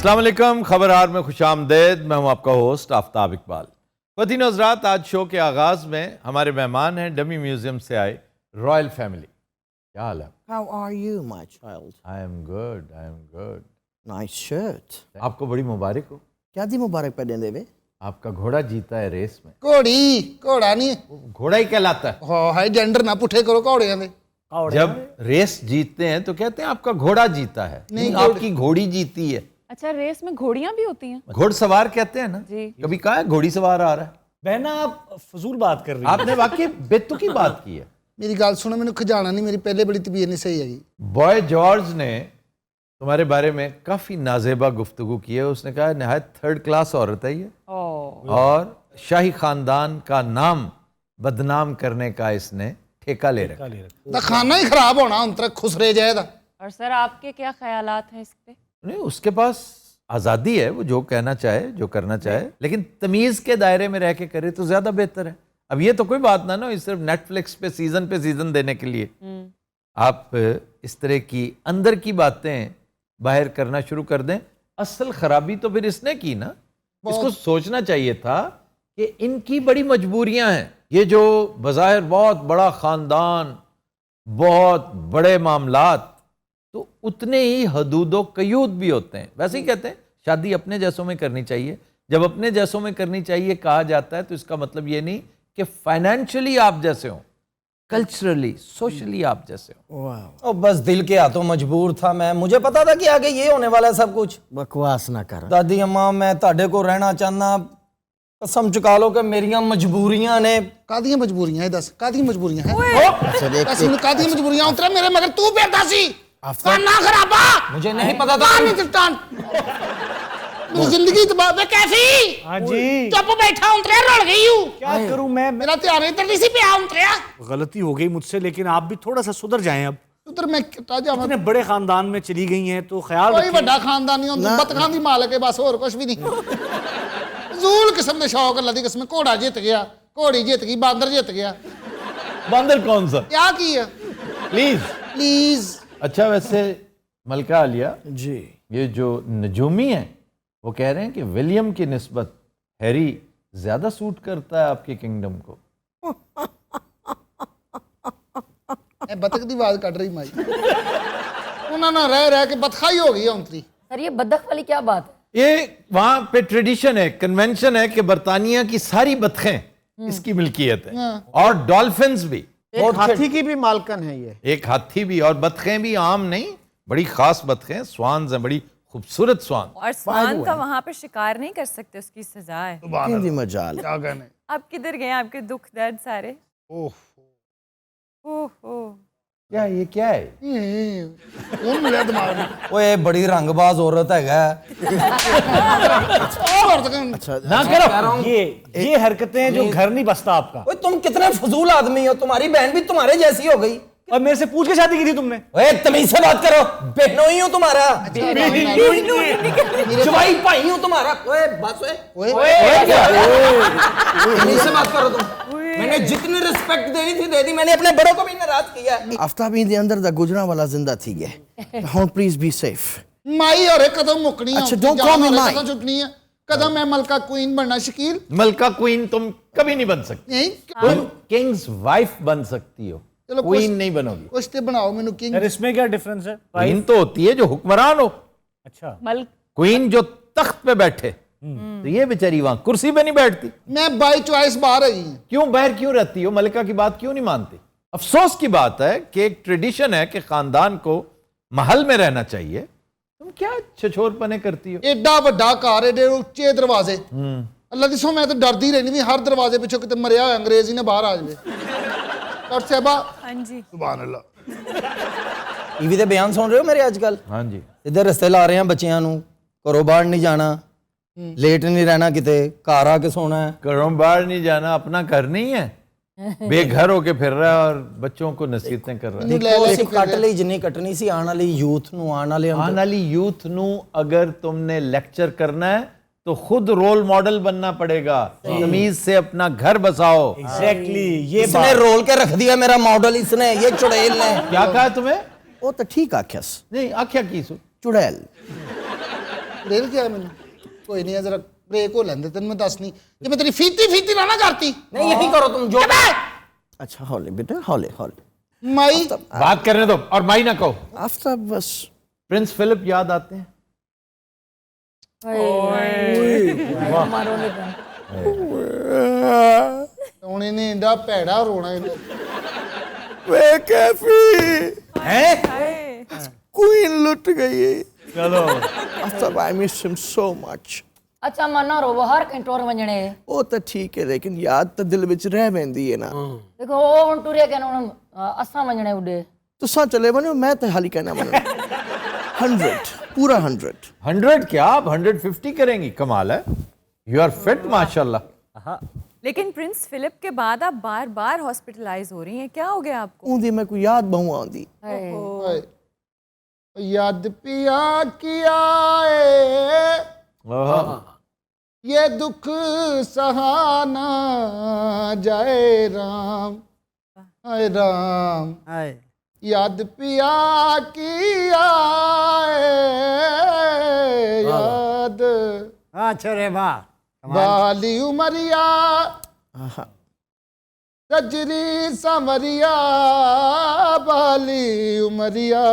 अस्सलाम वालेकुम, खबरहार में खुशामदेद। मैं हूं आपका होस्ट आफ्ताब इकबाल। ख़वातीन और हज़रात, आज शो के आगाज़ में हमारे मेहमान हैं डमी म्यूजियम से आए रॉयल फैमिली। क्या हाल है? How are you, my child? I am good, I am good. Nice shirt. आपको बड़ी मुबारक हो। क्या दी मुबारक पे देंदे वे? आपका घोड़ा जीता है रेस में। घोड़ा नहीं घोड़ा ही कहलाता है। हाँ है जेंडर ना पुठे करो घोड़े दे। जब रेस जीतते हैं तो कहते हैं आपका घोड़ा जीता है, नहीं आपकी घोड़ी जीती है। अच्छा, रेस में घोड़ियां भी होती हैं? घोड़सवार कहते हैं ना जी। कभी कहा है घोड़ी सवार आ रहा है? बहना आप फजूल बात कर रही हैं। आपने वाकई बेतुकी बात की है। मेरी गल सुनो, मैंने खजाना नहीं, मेरी पहले बड़ी तबीयत नहीं सही है। बॉय जॉर्ज ने तुम्हारे बारे में काफी नाजेबा गुफ्तगू की है। उसने कहा नहायत थर्ड क्लास औरत है ये, और शाही खानदान का नाम बदनाम करने का इसने ठेका ले रखा। तो खाना ही खराब होना उन तक खुसरे जाएगा। और सर, आपके क्या ख्यालात हैं इस पे? नहीं, उसके पास आज़ादी है, वो जो कहना चाहे जो करना चाहे, लेकिन तमीज़ के दायरे में रह के करे तो ज़्यादा बेहतर है। अब ये तो कोई बात ना ना, सिर्फ नेटफ्लिक्स पे सीज़न देने के लिए आप इस तरह की अंदर की बातें बाहर करना शुरू कर दें। असल खराबी तो फिर इसने की ना। इसको सोचना चाहिए था कि इनकी बड़ी मजबूरियां हैं। ये जो बज़ाहिर बहुत बड़ा ख़ानदान, बहुत बड़े मामलात, तो उतने ही हदूदो कयूद भी होते हैं। वैसे ही कहते हैं शादी अपने जैसों में करनी चाहिए। जब अपने जैसों में करनी चाहिए कहा जाता है तो इसका मतलब ये नहीं कि फाइनेंशियली आप जैसे हो, कल्चरली सोशली आप जैसे हो। Wow. ओ बस दिल के हाथों मजबूर था मैं। मुझे पता था कि आगे ये होने वाला है सब कुछ। बकवास ना कर। दादी अम्मा, मैं ताड़े को रहना चाहना, कसम चुका लो कि मेरियां मजबूरियां ने। कादियां मजबूरियां है, दस कादियां मजबूरियां है। कसम कादियां मजबूरियां उतरा मेरे मगर तू बेटा सी खाना खराबा। मुझे नहीं पता था। नहीं तिटान मेरी जिंदगी तबाह है। कैसी हाँ जी, चुप बैठा उतरे रड़ गई हूं। क्या करूं मैं? मेरा ध्यान इधर नहीं सी पे आ उतरिया। गलती हो गई मुझसे, लेकिन आप भी थोड़ा सा सुधर जाएं। अब उधर मैं ताजा इतने बड़े खानदान में चली गई हैं तो ख्याल कोई रखें। बड़ा खानदान नहीं होता, बतखान दी मालक है बस, और कुछ भी नहीं। जूल किस्म के शौक अल्लाह दी कसम। घोड़ा जीत गया, घोड़ी जीत गई, बांदर जीत गया। बंदर कौन सा? क्या किया प्लीज। प्लीज। अच्छा, वैसे मलका आलिया जी। ये जो नजूमी है वो कह रहे हैं कि विलियम की निस्बत हैरी ज्यादा सूट करता है आपके किंगडम को। बतख की आवाज कट रही माई। उन्होंने रह के बतखाई हो गई है उनकी। सर, ये बदख वाली क्या बात है? ये वहां पे ट्रेडिशन है, कन्वेंशन है कि बरतानिया की सारी बतखें इसकी मिल्कियत है, और डॉल्फिन्स भी। एक हाथी की भी मालकन है ये। एक हाथी भी, और बतखें भी आम नहीं, बड़ी खास बतखें, स्वान्स हैं, बड़ी खूबसूरत स्वान। और स्वान का वहां पे शिकार नहीं कर सकते, उसकी सजा है। किंदी मजाल। क्या कहने। आप किधर गए? आपके दुख दर्द सारे। ओहो, क्या ये क्या है? कौन मिला दिमाग में? ओए बड़ी रंगबाज औरत है। अच्छा, ना करो। ये हरकतें जो घर नहीं बसता आपका। ओए तुम कितने फजूल आदमी हो। तुम्हारी बहन भी तुम्हारे जैसी हो गई। और मेरे से पूछ के शादी की थी तुमने? ओए तमीज से बात करो। बहनों ही हूँ तुम्हारा, जवाई भाई हूँ तुम्हारा। ओए बस तमीज से बात करो तुम। मैंने जितनी रिस्पेक्ट देनी थी दे दी। मैंने अपने बड़ों को भी नाराज किया। आफ्ताबी दे अंदर दा गुजरा वाला जिंदा थी गए। हुन प्लीज बी सेफ। माई और एक कदम मुकनी है। अच्छा, don't call me माई। छुटनी है कदम। मैं मलका क्वीन बनना शकील मलका क्वीन तुम कभी नहीं बन सकती। नहीं। तुम किंग्स वाइफ बन सकती हो, चलो, क्वीन नहीं बनोगी। कुछ ते बनाओ मेनू किंग। सर, इसमें क्या डिफरेंस है? क्वीन तो होती है जो हुक्मरान हो। अच्छा, मल क्वीन जो तख्त पे बैठे, तो ये बेचारी वहां कुर्सी पे नहीं बैठती। मैं बाई चॉइस बाहर आई हूं। क्यों बाहर क्यों रहती हो? मलिका की बात क्यों नहीं मानती? अफसोस की बात है कि एक ट्रेडिशन है कि खानदान को महल में रहना चाहिए। तुम क्या छछोरपने करती हो? एडा वड्डा कार, एडे उच्चे दरवाजे। अल्लाह दी सो मैं तो डरदी रहनी भी हर दरवाजे पिछों किते मरिया होया अंग्रेज ही ने बाहर आ जाए। और साहबा हाँ जी, सुभान अल्लाह। टीवी ਦੇ ਬਿਆਨ ਸੁਣ ਰਹੇ ਹੋ ਮੇਰੇ ਅੱਜਕੱਲ? हाँ जी। ਇੱਧਰ ਰਸਤੇ ਲਾ ਰਹੇ ਆ ਬੱਚਿਆਂ ਨੂੰ, ਘਰੋਂ ਬਾਹਰ ਨਹੀਂ ਜਾਣਾ, ਲੇਟ नहीं रहना, किते घर आके सोना है। घरों बाहर नहीं जाना, अपना घर नहीं है, बेघर होके फिर रहा है और बच्चों को नसीहतें कर रहा है। देखो ਅਸੀਂ ਕੱਟ ਲਈ ਜਿੰਨੀ ਕੱਟਣੀ ਸੀ। ਆਉਣ ਵਾਲੀ ਯੂਥ ਨੂੰ, ਆਉਣ ਵਾਲੇ आने वाली यूथ नू अगर तुमने लेक्चर करना है तो खुद रोल मॉडल बनना पड़ेगा। तमीज से अपना घर बसाओ। एग्जैक्टली ये इसने रोल के रख दिया मेरा मॉडल। इसने ये चुड़ैल ने क्या कहा तुम्हें? वो तो ठीक आख्यस। नहीं आख्या की सु चुड़ैल। ਡੇਲ ਗਿਆ ਮੈਨੂੰ ਕੋਈ ਨਹੀਂ ਜਰਾ ब्रेक हो लेंदे तेन मैं दस नहीं जे मैं तेरी फीती ना करती नहीं यही करो तुम जो अच्छा हौले बेटा हौले हौले माई बात करने दो और माई ना कहो। आफ्ताब बस प्रिंस फिलिप याद आते हैं? ਹੁਣ ਇਹਨੇ ਇੰਦਾ ਭੈੜਾ ਰੋਣਾ ਇਹਨੇ वे कैफी क्वीन लुट गई चलो Aftab I miss him so much अच्छा मना रोवो हर कंट्रोल वंजणे वो तो ठीक है लेकिन याद तो दिल विच रह वेंदी है ना देखो ओ हुन टुरे के हुन असा वंजणे उडे तुसा चले बनो मैं तो हाली कहना मन 100 पूरा 100 100 क्या आप 150 करेंगी? कमाल है, यू आर फिट माशाल्लाह। लेकिन प्रिंस फिलिप के बाद आप बार बार हॉस्पिटलाइज हो रही हैं, क्या हो गया आपको? ऊंदी मैं कोई याद बहु आंदी ਹਾਏ याद पिया किया है ये दुख सहाना जाए राम हाय राम याद पिया किया है याद अच्छा रे वाह वाली उमरिया गजरी संवरिया बाली उमरिया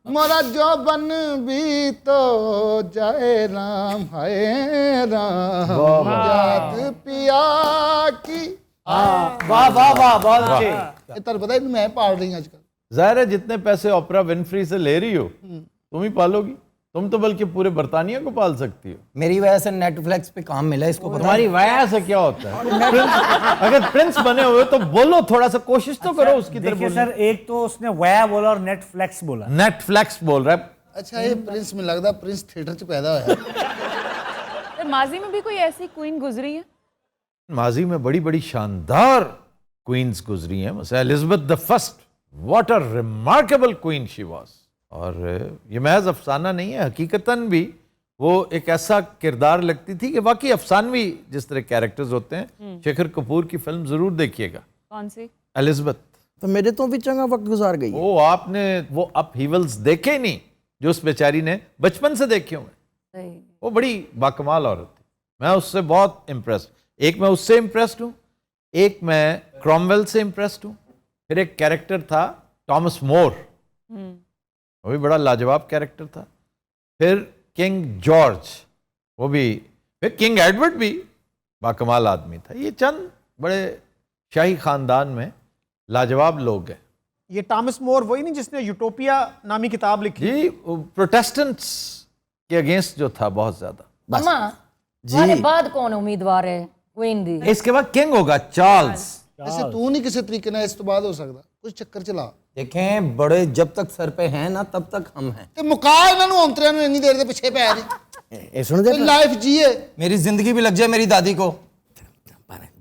मोरा जो बन भी तो जाए राम हाय राम याद पिया की वाह वाह वाह बहुत अच्छे। ये तर पता है मैं पाल रही हूँ आजकल। जाहिर है जितने पैसे ओपरा विनफ्री से ले रही हो तुम ही पालोगी, तुम तो बल्कि पूरे बर्तानिया को पाल सकती हो। मेरी वजह से नेटफ्लिक्स पे काम मिला इसको पता तुम्हारी वजह से क्या होता है? अगर प्रिंस बने हुए तो बोलो, थोड़ा सा कोशिश तो करो उसकी तरफ देखिए बोलने सर, एक तो उसने वया बोला और नेटफ्लिक्स बोला। नेटफ्लिक्स बोल रहा है। अच्छा ये प्रिंस में लगता प्रिंस थिएटर च पैदा होया तो माजी में भी कोई ऐसी क्वीन गुजरी है? माजी में बड़ी बड़ी शानदार क्वींस गुजरी हैं, जैसे Elizabeth the first, what a remarkable queen she was. और ये महज अफसाना नहीं है, हकीकतन भी वो एक ऐसा किरदार लगती थी कि वाकई अफसानवी जिस तरह कैरेक्टर्स होते हैं। शेखर कपूर की फिल्म जरूर देखिएगा, कौन सी? एलिजाबेथ। तो मेरे तो भी चंगा वक्त गुजार गई वो आपने वो अपहीवल्स देखे ही नहीं जो उस बेचारी ने बचपन से देखे हुए। वो बड़ी बाकमाल औरत थी, मैं उससे बहुत इम्प्रेस, एक मैं उससे इम्प्रेस्ड हूँ, एक मैं क्रॉमवेल से इम्प्रेस्ड हूँ। फिर एक कैरेक्टर था टॉमस मोर, वो भी बड़ा लाजवाब कैरेक्टर था। फिर किंग जॉर्ज, वो भी, फिर किंग एडवर्ड भी बाकमाल आदमी था। ये चंद बड़े शाही खानदान में लाजवाब लोग हैं। ये टॉमस मोर वही नहीं जिसने यूटोपिया नामी किताब लिखी? जी, प्रोटेस्टेंट्स के अगेंस्ट जो था बहुत ज्यादा। अम्मा जी बाद कौन उम्मीदवार है क्वीन दी? इसके बाद किंग होगा चार्ल्स। ऐसे तू नहीं किसी तरीके ना इस तो बाद हो सकता, कुछ चक्कर चला देखें, बड़े जब तक सर पे हैं ना तब तक हम हैं। ਤੇ ਮੁਕਾ ਇਹਨਾਂ ਨੂੰ ਔਂਤਰਿਆਂ ਨੂੰ ਇੰਨੀ ਦੇਰ ਦੇ ਪਿੱਛੇ ਪੈ ਰਹੀ ए सुन दे ਲਾਈਫ ਜੀਏ। मेरी जिंदगी भी लग जाए मेरी दादी को।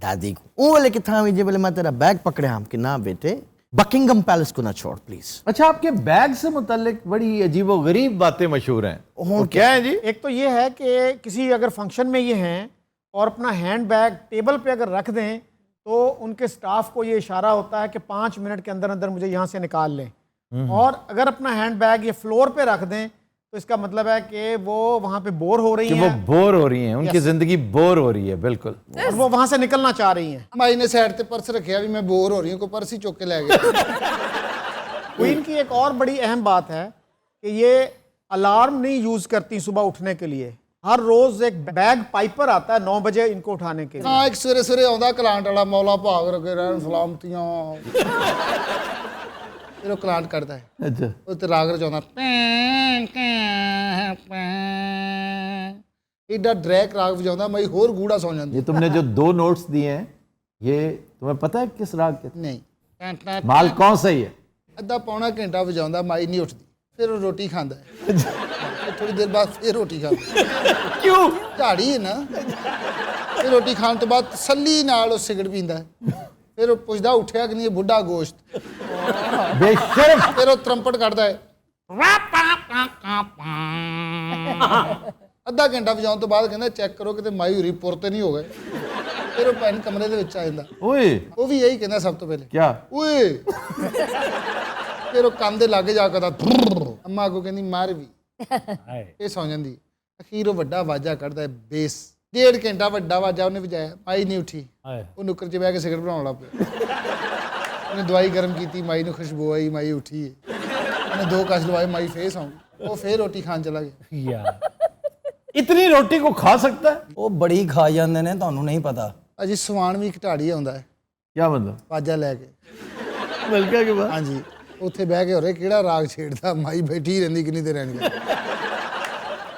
दादी को वो वाले कि था मुझे बोले मैं तेरा बैग पकड़े हम कि ना बेटे बकिंगम पैलेस को ना छोड़ प्लीज। अच्छा, आपके बैग से मुतल्लिक बड़ी अजीबो गरीब बातें मशहूर हैं, वो क्या है जी? एक तो ये है कि किसी अगर फंक्शन में ये हैं और अपना हैंड बैग टेबल पे अगर रख दें तो उनके स्टाफ को ये इशारा होता है कि 5 मिनट के अंदर अंदर मुझे यहाँ से निकाल लें। और अगर अपना हैंड बैग ये फ्लोर पे रख दें तो इसका मतलब है कि वो वहाँ पे बोर हो रही कि वो हैं बोर हो रही हैं, उनकी जिंदगी बोर हो रही है। बिल्कुल। और वो वहाँ से निकलना चाह रही हैं। ਮਾਈ ਨੇ ਸਾਈਡ ਤੇ ਪਰਸ ਰੱਖਿਆ ਵੀ ਮੈਂ ਬੋਰ ਹੋ ਰਹੀ ਹਾਂ, ਕੋਈ ਪਰਸ ਹੀ ਚੁੱਕ ਕੇ ਲੈ ਗਿਆ। क्वीन की एक और बड़ी अहम बात है कि ये अलार्म नहीं यूज़ करती सुबह उठने के लिए। हर रोज़ एक बैग पाइपर आता है 9 बजे इनको उठाने के लिए। ਹਾਂ ਇੱਕ ਸਵੇਰੇ ਸਵੇਰੇ ਆਉਂਦਾ ਕਲਾਂਟ ਵਾਲਾ, ਮੌਲਾ ਭਾਗ ਰਗੇ ਰਹਿਣ ਸਲਾਮਤੀਆਂ। ਫਿਰ ਉਹ ਕਲਾਂਟ ਕਰਦਾ ਹੈ, अच्छा, ਉਹ ਤੇ ਰਾਗ ਰਚਾਉਂਦਾ, ਏਡਾ ਡਰੈਕ ਰਾਗ ਵਜਾਉਂਦਾ, ਮੈਂ ਹੋਰ ਗੂੜਾ ਸੌਂ ਜਾਂਦੀ। ये तुमने जो 2 नोट्स दिए हैं, ये तुम्हें पता है किस राग के? ਨਹੀਂ माल कौन सा ही है? ਅੱਧਾ ਪੌਣਾ ਘੰਟਾ ਵਜਾਉਂਦਾ, ਮਾਈ ਨਹੀਂ ਉੱਠਦੀ। ਫਿਰ ਉਹ ਰੋਟੀ ਖਾਂਦਾ ਹੈ, ਥੋੜੀ ਦੇਰ ਬਾਅਦ ਫਿਰ ਰੋਟੀ ਖਾਂਦਾ। क्यों? ਝਾੜੀ ਹੈ ਨਾ। ਫਿਰ ਰੋਟੀ ਖਾਣ ਤੋਂ ਬਾਅਦ ਤਸੱਲੀ ਨਾਲ ਉਹ ਸਿਗਰਟ ਪੀਂਦਾ ਹੈ। ਫਿਰ ਉਹ ਪੁੱਛਦਾ ਉੱਠਿਆ ਕਿ ਨਹੀਂ, ਇਹ ਬੁੱਢਾ ਗੋਸ਼ਤ। बेशर्म। ਫਿਰ ਉਹ ਤਰੰਪਟ ਕੱਢਦਾ ਹੈ। ਅੱਧਾ ਘੰਟਾ ਵਜਾਉਣ ਤੋਂ ਬਾਅਦ ਕਹਿੰਦਾ ਚੈੱਕ ਕਰੋ ਕਿਤੇ ਮਾਈ ਹੋਰੀ ਪੁਰ ਤੇ ਨਹੀਂ ਹੋ ਗਏ। ਫਿਰ ਉਹ ਭੈਣ ਕਮਰੇ ਦੇ ਵਿੱਚ ਆ ਜਾਂਦਾ, ओए ਉਹ ਵੀ ਇਹੀ ਕਹਿੰਦਾ ਸਭ ਤੋਂ ਪਹਿਲੇ, क्या? ਓਏ। ਫਿਰ ਉਹ ਕੰਨ ਦੇ ਲਾਗੇ ਜਾ ਕੇ ਕਹਿੰਦਾ ਅੰਮਾ ਕੋ ਕਹਿੰਦੀ ਮਾਰ ਵੀ ਇਹ ਸੌਂ ਜਾਂਦੀ। ਅਖੀਰ ਉਹ ਵੱਡਾ ਆਵਾਜ਼ਾ ਕੱਢਦਾ ਬੇਸ, 1.5 ਘੰਟਾ ਵੱਡਾ ਆਵਾਜ਼ਾ ਉਹਨੇ ਵਜਾਇਆ, ਮਾਈ ਨਹੀਂ ਉੱਠੀ। ਉਹ ਨੁੱਕਰ 'ਚ ਬਹਿ ਕੇ ਸਿਗਰਟ ਬਣਾਉਣ ਲੱਗ ਪਿਆ। ਉਹਨੇ ਦਵਾਈ ਗਰਮ ਕੀਤੀ, ਮਾਈ ਨੂੰ ਖੁਸ਼ਬੂ ਆਈ, ਮਾਈ ਉੱਠੀ ਹੈ। ਉਹਨੇ 2 ਕਸ਼ ਲਵਾਏ, ਮਾਈ ਫੇਰ ਸੌਂ ਗਈ। ਉਹ ਫੇਰ ਰੋਟੀ ਖਾਣ ਚਲਾ ਗਿਆ। इतनी रोटी को खा सकता है? ਉਹ ਬੜੀ ਖਾ ਜਾਂਦੇ ਨੇ, ਤੁਹਾਨੂੰ ਨਹੀਂ ਪਤਾ। ਅਜੀ ਸਵਾਨ ਵੀ ਘਟਾੜੀ ਆਉਂਦਾ ਹੈ क्या मतलब? ਆਵਾਜ਼ਾ ਲੈ ਕੇ। मलका के बाद ਹਾਂਜੀ, ਉੱਥੇ ਬਹਿ ਕੇ ਹੋਰੇ ਕਿਹੜਾ ਰਾਗ ਛੇੜਦਾ, ਮਾਈ ਬੈਠੀ ਰਹਿੰਦੀ ਕਿੰਨੀ ਦੇਰ ਰਹਿਣੀ।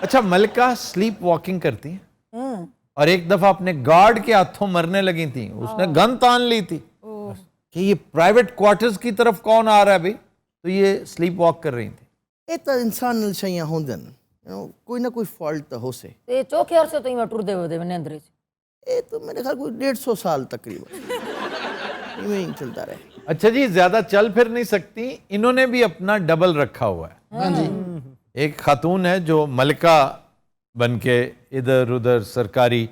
अच्छा, मलका स्लीप वॉकिंग करती है और एक दफा अपने गार्ड के हाथों मरने लगी थी, उसने गन तान ली थी कि ये प्राइवेट क्वार्टर्स की तरफ कौन आ रहा है भाई, तो ये स्लीप वॉक कर रही थी। ਇਹ ਤਾਂ ਇਨਸਾਨ ਨਾਲ ਸ਼ਈਆਂ ਹੁੰਦੇ ਨੇ, ਕੋਈ ਨਾ ਕੋਈ ਫਾਲਟ ਤਾਂ ਹੋ ਸੇ। ਤੇ ਚੌਥੇ ਅਰਸੇ ਤੋਂ ਹੀ ਮੈਂ ਟੁਰਦੇ ਹੋਦੇ ਮੈਨੇ ਅੰਦਰ ਇਹ ਤਾਂ ਮੇਰੇ ਖਿਆਲ ਕੋਈ 150 ਸਾਲ तकरीबन यूं ही चलता रहे। अच्छा जी, ज्यादा चल फिर नहीं सकती, इन्होंने भी अपना डबल रखा हुआ है। ਹਾਂਜੀ, एक खातून है जो मलका बन के इधर उधर सरकारी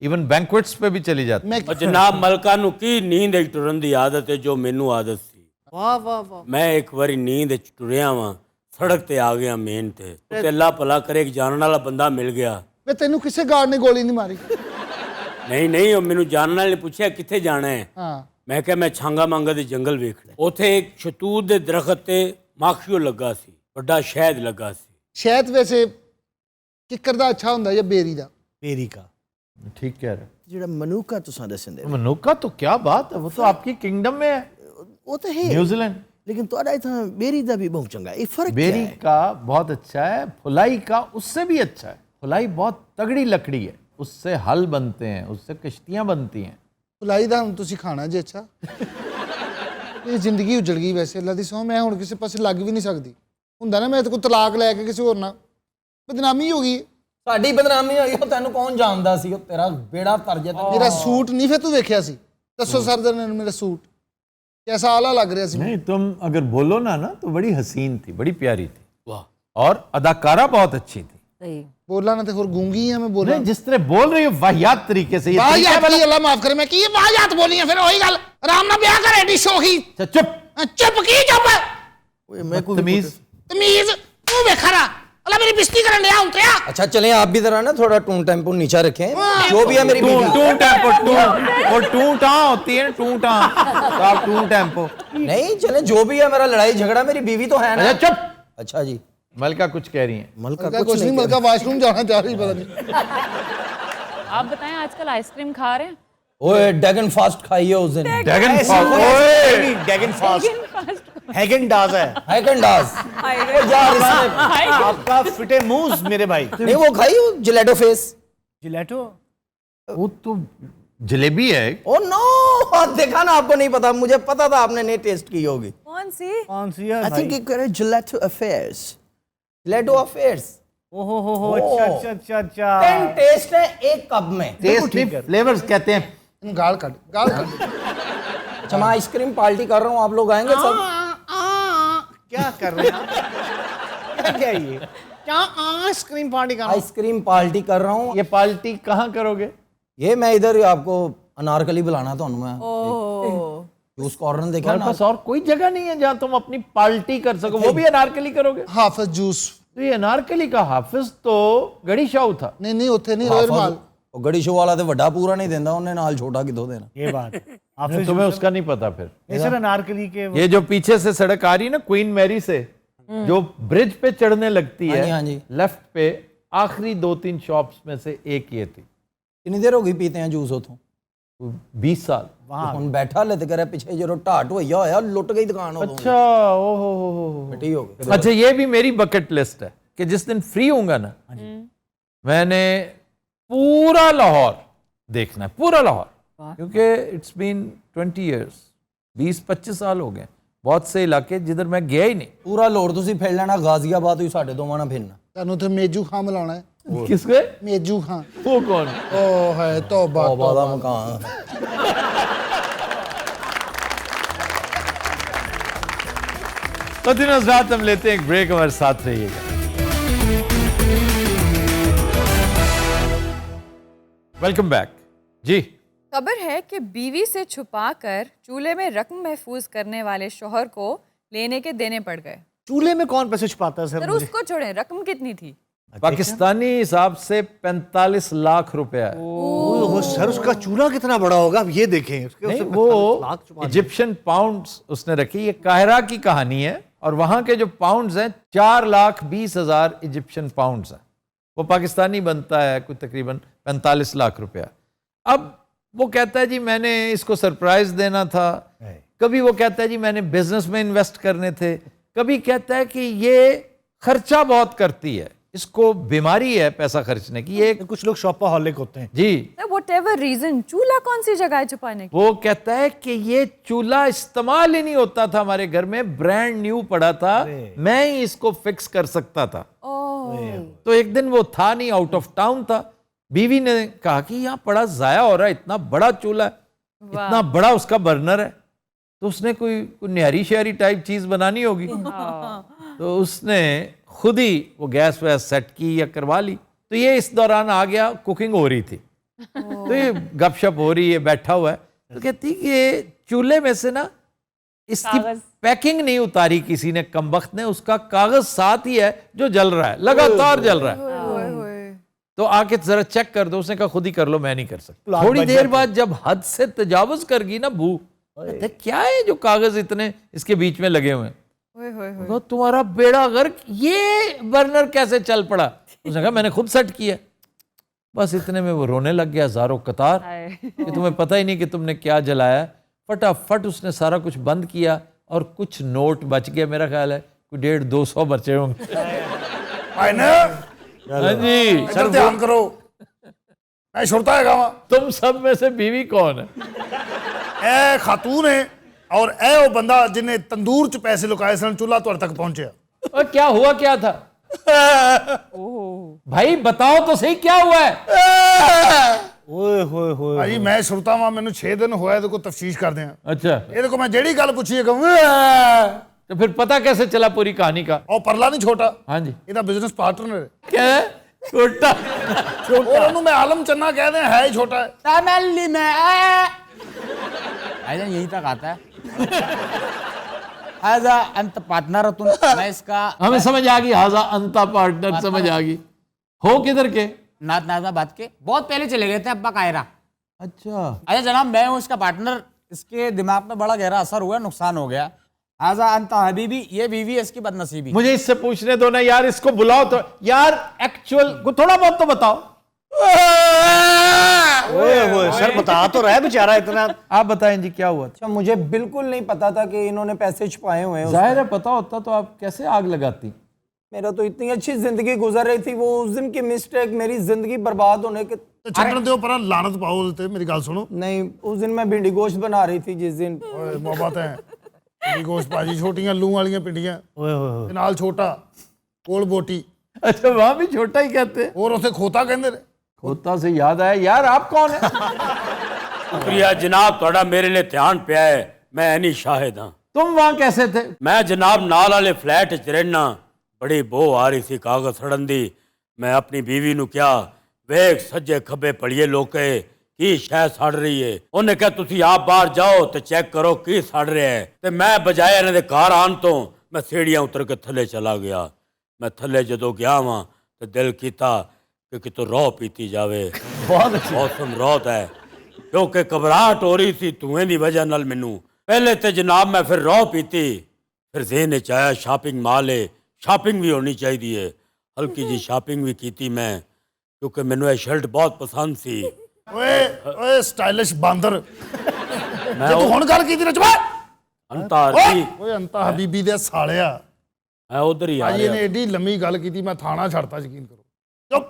इवन बैंक्वेट्स पे भी चली जाती है। ਮੈਂ जनाब मलका नू की नींद विच टुरन दी आदत है जो मैनू आदत सी। वाह वाह वाह। मैं एक बारी नींद विच टुरिया वां, सड़क ते आ गया मेन ते अल्लाह भला करे एक जानने वाला बंदा मिल गया। ਵੇ ਤੈਨੂੰ ਕਿਸੇ ਗਾਰਡ ਨੇ ਗੋਲੀ ਨਹੀਂ ਮਾਰੀ? नहीं नहीं ਉਹ ਮੈਨੂੰ ਜਾਣਨ ਵਾਲੇ ਨੇ ਪੁੱਛਿਆ ਕਿੱਥੇ ਜਾਣਾ ਹੈ। ਹਾਂ, ਮੈਂ ਕਿਹਾ ਮੈਂ ਛਾਂਗਾ ਮੰਗਾ ਦੇ ਜੰਗਲ ਵੇਖਣਾ। ਉੱਥੇ ਇੱਕ ਸ਼ਤੂਤ ਦੇ ਦਰਖਤ ਤੇ ਮਾਖੀਓ ਲੱਗਾ ਸੀ, ਵੱਡਾ ਸ਼ਹਿਦ ਲੱਗਾ ਸੀ। ਸ਼ਾਇਦ ਵੈਸੇ ਕਿੱਕਰ ਦਾ ਅੱਛਾ ਹੁੰਦਾ ਜਾਂ ਬੇਰੀ ਦਾ? बेरी का। ठीक कह रहे ਜਿਹੜਾ ਮਨੂਕਾ ਤੁਸੀਂ ਦੱਸਦੇ हो। मनुका तो क्या बात है, वो तो आपकी किंगडम में है, ਉਹ ਤਾਂ ਹੈ, न्यूजीलैंड। ਲੇਕਿਨ ਤੁਹਾਡਾ ਇਥਾਂ ਬੇਰੀ ਦਾ ਵੀ ਬਹੁਤ ਚੰਗਾ। ਇਹ ਫਰਕ ਕੀ बेरी ਹੈ? का बहुत अच्छा है, फुलाई का उससे भी अच्छा है। फुलाई बहुत तगड़ी लकड़ी है, उससे हल बनते हैं, उससे कश्तियां बनती हैं। ਫੁਲਾਈ ਦਾ ਹੁਣ ਤੁਸੀਂ ਖਾਣਾ ਜੇ। ਅੱਛਾ, ਇਹ ਜ਼ਿੰਦਗੀ ਉਜੜ ਗਈ ਵੈਸੇ, ਅੱਲਾ ਦੀ ਸਹੁੰ। ਮੈਂ ਹੁਣ ਕਿਸੇ ਪਾਸੇ ਲੱਗ ਵੀ ਨਹੀਂ ਸਕਦੀ। ਹੁੰਦਾ ਨਾ ਮੈਂ ਤੇ ਕੋਈ ਤਲਾਕ ਲੈ ਕੇ ਕਿਸੇ ਹੋਰ ਨਾਲ, ਬਦਨਾਮੀ ਹੋ ਗਈ। ਸਾਡੀ ਬਦਨਾਮੀ ਹੋਈ, ਉਹ ਤੈਨੂੰ ਕੌਣ ਜਾਣਦਾ ਸੀ? ਉਹ ਤੇਰਾ ਬੇੜਾ ਤਰਜੇ ਤੇ। ਮੇਰਾ ਸੂਟ ਨਹੀਂ ਫਿਰ ਤੂੰ ਵੇਖਿਆ ਸੀ? ਦੱਸੋ ਸਰਦਾਰ ਨੇ ਮੇਰਾ ਸੂਟ कैसा आला लग रहा है? नहीं, तुम अगर बोलो ना तो बड़ी हसीन थी, बड़ी प्यारी थी, वाह। और अदाकारा बहुत अच्छी थी। ਸਹੀ बोला ना तो और गूंगी है मैं बोला। नहीं, जिस तरह बोल रही हो वाहियात तरीके से, ये तरीका वाहियात वाला- की अल्लाह माफ करे, मैं की वाहियात बोली है फिर वही गल। आराम ना ब्याह करे डी शोही। अच्छा, चुप। चुप की चुप। ਓਏ ਮੈਂ ਕੋਈ तमीज। तमीज तू वेखा रहा, अल्लाह मेरी बिस्ती करन लिया हूं क्या? अच्छा चलें, आप भी जरा ना थोड़ा टून टेम्पो नीचा रखें। जो भी है मेरी टू बीवी। टू टेम्पो, टू और टू टां होती है, टू टां, तो आप टू टेम्पो। नहीं चले, जो भी है, मेरा लड़ाई झगड़ा, मेरी बीवी तो है ना। अच्छा, चुप। अच्छा जी, मलका कुछ कह रही हैं। ਮਲਕਾ मलका कुछ नहीं, मलका वॉशरूम जाना चाह रही पता नहीं। आप बताएं, आजकल आइसक्रीम खा रहे हैं? ओए डैगन फास्ट खाइए उस दिन। ड्रैगन ऐसी फॉल, कोई ओए। ऐसी नहीं, डैगन फास्ट। हैगन डाज है। Haagen Dazs. ओ यार, इसमें आपका फिटे मूज मेरे भाई। नहीं वो खाई, वो जिलेटो फेस। जिलेटो। वो तो जलेबी है। ओ नो, देखा ना, आपको नहीं पता, मुझे पता था आपने नहीं टेस्ट की होगी। कौन सी? कौन सी है आई थिंक भाई? ये करे जिलेटो अफेयर्स। Gelato affairs. ओहो हो, अच्छा अच्छा अच्छा अच्छा। 10 टेस्ट है एक कप में। टेस्ट नहीं, फ्लेवर्स कहते हैं। इन गाल काट, गाल काट। अच्छा, मैं आइसक्रीम पार्टी कर रहा हूँ, आप लोग आएंगे सब? क्या कर रहे हैं? क्या ये क्या आइसक्रीम पार्टी का? आइसक्रीम पार्टी कर रहा हूँ। ये पार्टी कहाँ करोगे? ये मैं इधर ही आपको अनारकली बुलाना था मैं। ओह, जूस कॉर्नर देखा तुम्हारे ना? पास और कोई जगह नहीं है जहाँ तुम अपनी पार्टी कर सको, वो भी अनारकली करोगे? हाफिज जूस। तो ये अनारकली का हाफिज तो गड़ी शाह था। नहीं नहीं उत्थे नहीं, रॉयल माल। ਉਹ ਗੜੀ ਸ਼ੋ ਵਾਲਾ ਤੇ ਵੱਡਾ ਪੂਰਾ ਨਹੀਂ ਦਿੰਦਾ, ਉਹਨੇ ਨਾਲ ਛੋਟਾ ਕਿੱਥੋਂ ਦੇਣਾ? ये बात। आप नहीं, तुम्हें उसका नहीं पता फिर। सर अनारकली के ये जो पीछे से सड़क आ रही है ना क्वीन मैरी से, जो ब्रिज पे चढ़ने लगती हाँ जी, है, हाँ जी। लेफ्ट पे आखिरी 2-3 शॉप्स में से एक ये थी। ਕਿੰਨੀ ਦੇਰ ਹੋ ਗਈ ਪੀਤੇ ਆ ਜੂਸ ਉਥੋਂ? 20 साल। ਹੁਣ ਬੈਠਾ ਲੈ ਤੇ ਕਰੇ ਪਿੱਛੇ ਜਦੋਂ ਢਾਟ ਹੋਈਆ ਹੋਇਆ लुट गई दुकान उਦੋਂ। अच्छा, ओहो हो। मिट्टी हो गई। अच्छा, ये भी मेरी बकेट लिस्ट है कि जिस दिन फ्री होऊंगा ना, मैंने पूरा लाहौर देखना है, पूरा लाहौर, क्योंकि इट्स बीन 20 years, 20-25 साल हो गए। बहुत से इलाके जिधर मैं गया ही नहीं। ਪੂਰਾ ਲੋੜ ਤੁਸੀਂ ਫੇਰ ਲੈਣਾ, ਗਾਜ਼ੀਆਬਾਦ ਹੀ ਸਾਡੇ ਦੋਵਾਂ ਨਾਲ ਫਿਰਨਾ। ਤੈਨੂੰ ਤੇ ਮੇਜੂ ਖਾਂ ਮਿਲਾਉਣਾ ਹੈ। किसके? मेजू खां। वो कौन? ओ है तौबा ਤੌਬਾ ਦਾ तौबा। ਮਕਾਨ। तो दिन रात हम लेते हैं एक ब्रेक, हमारे साथ रहिएगा। वेलकम बैक जी। खबर है कि बीवी से छुपाकर चूल्हे में रकम महफूज करने वाले शौहर को लेने के देने पड़ गए। चूल्हे में कौन पैसे छुपाता है सर? सर उसको छोड़ें, रकम कितनी थी? पाकिस्तानी हिसाब से 45 लाख रुपया है। ओह सर, उसका चूल्हा कितना बड़ा होगा, अब ये देखें उसके नहीं, उससे 45 वो लाख छुपा दिए। इजिप्शियन पाउंड्स उसने रखी। ये काहिरा की कहानी है और वहां के जो पाउंड्स हैं 4,20,000 इजिप्शियन पाउंड्स हैं। वो पाकिस्तानी बनता है कुछ तकरीबन 45 लाख रुपया। अब वो कहता है जी मैंने इसको सरप्राइज देना था, कभी वो कहता है जी मैंने बिजनेस में इन्वेस्ट करने थे, कभी कहता है कि ये खर्चा बहुत करती है, इसको बीमारी है पैसा खर्चने की। ये कुछ लोग शॉपaholic होते हैं जी, व्हाटएवर रीजन, चूल्हा कौन सी जगह है छुपाने की? वो कहता है कि ये चूल्हा इस्तेमाल ही नहीं होता था हमारे घर में, ब्रांड न्यू पड़ा था, मैं ही इसको फिक्स कर सकता था। तो एक दिन वो था नहीं, आउट ऑफ टाउन था। बीवी ने कहा कि यहाँ बड़ा जाया हो रहा है, इतना बड़ा चूल्हा है, इतना बड़ा उसका बर्नर है, तो उसने कोई न्यारी शहरी टाइप चीज बनानी होगी। तो उसने खुद ही वो गैस वैस सेट की या करवा ली। तो ये इस दौरान आ गया, कुकिंग हो रही थी, तो ये गपशप हो रही है, बैठा हुआ है। तो कहती कि ये चूल्हे में से ना इसकी पैकिंग नहीं उतारी किसी ने, कमबख्त ने, उसका कागज साथ ही है जो जल रहा है, लगातार जल रहा है। तो आके जरा चेक कर दो। उसने कहा खुद ही कर लो, मैं नहीं कर सकता। थोड़ी देर बाद जब हद से तजावुज कर गई ना भू, कहते क्या है जो कागज इतने इसके बीच में लगे हुए हैं? तो तुम्हारा बेड़ा गर्क, ये बर्नर कैसे चल पड़ा? उसने कहा मैंने खुद सेट किया। बस इतने में वो रोने लग गया ज़ारो कतार कि तुम्हें पता ही नहीं कि तुमने क्या जलाया। फटाफट उसने सारा कुछ बंद किया और कुछ नोट बच गए, मेरा ख्याल है कोई 150-200 बचे होंगे। हाँ जी सर ध्यान करो, मैं छुड़ता है गावा। तुम सब में से बीवी कौन है? ए खातून है और ए वो बंदा जिन्हें तंदूर च पैसे लुकाए सन, चूल्हा तुहाडे तक पहुंचा। और क्या हुआ, क्या था? भाई बताओ तो सही क्या हुआ है? ओए होए होए। भाई मैं छुड़ता वा, मैंने 6 दिन होया तो तफ्तीश कर दें। अच्छा, ये देखो मैं जेड़ी गल पूछी है तो फिर पता कैसे चला पूरी कहानी का? और परला नहीं छोटा, हाँ जी, ਇਹਦਾ बिजनेस पार्टनर है। क्या है? छोटा और ਉਹਨੂੰ मैं आलम चन्ना कहते हैं, है ही छोटा है। यही तक आता है। अंत पार्टनर मैं इसका हमें समझ आ गई, हाजा अंता पार्टनर समझ आ गई। हो किधर के? नाज़िमाबाद के बहुत पहले चले गए थे अब्बा कायरा। अच्छा अच्छा जनाब, मैं हूँ इसका पार्टनर। इसके दिमाग में बड़ा गहरा असर हुआ, नुकसान हो गया। आजा अंता हबीबी, ये बीवी है इसकी बदनसीबी। मुझे इससे पूछने दो ना यार, इसको बुलाओ तो यार, एक्चुअल को थोड़ा बहुत तो बताओ। ओए होए सर, बता तो रहा है बेचारा इतना। आप बताएं जी क्या हुआ था? अच्छा, मुझे बिल्कुल नहीं पता था कि इन्होंने पैसे छुपाए हुए हैं। जाहिर है पता होता तो आप कैसे आग लगाती? मेरा तो इतनी अच्छी जिंदगी गुजर रही थी, वो उस दिन की मिस्टेक मेरी जिंदगी बर्बाद होने के। छड्डण दिओ पर लानत पाओ ਉਹਦੇ ਤੇ, मेरी गल सुनो। नहीं, उस दिन मैं भिंडी गोश्त बना रही थी जिस दिन। ਓਏ ਮੁਹੱਬਤ ਹੈ भिंडी गोश्त भाजी, छोटियां लू वालियां पिंडियां ओए होए होए। ਤੇ ਨਾਲ ਛੋਟਾ ਕੋਲ ਬੋਟੀ, अच्छा वहां भी छोटा ही कहते हैं? और उसे खोता कहते ने। खोता से याद आया यार, आप कौन है? शुक्रिया जनाब, थोड़ा मेरे लिए ध्यान पिया है। मैं एनी शाहिद हाँ। तुम वहां कैसे थे? मैं जनाब नाल वाले फ्लैट च रहना, बड़ी बो आ रही थी कागज सड़न दी। मैं अपनी बीवी नू क्या, वेख सज्जे खब्बे पड़िए लोके की शह सड़ रही है। उन्हें कहा तुसी आप बाहर जाओ तो चेक करो की सड़ रहा है। ते मैं बजाय इन्हां दे घर आन तो मैं सीढ़ियां उतर के थले चला गया। मैं थले जदों गया वहां तो दिल कीता कि कितों रौह पीती जावे। मौसम रौत है क्योंकि घबराहट हो रही थी धुएं की वजह नाल। मैनू पहले तो जनाब मैं फिर रौह पीती, फिर ज़हन च आया शॉपिंग मॉल है, शॉपिंग भी होनी चाहिए। हल्की जी शॉपिंग भी की मैं, क्योंकि मैनू ये शर्ट बहुत पसंद सी। ओए ओए स्टाइलिश बांदर, मैं जे तू हुण गल कीती ना चुप। अंतार जी, ओए अंता हबीबी दे सालिया, मैं उधर ही आ आज इन्हें रहा। एडी लंबी गल कीती, मैं थाना छड़ता, यकीन करो। चुप।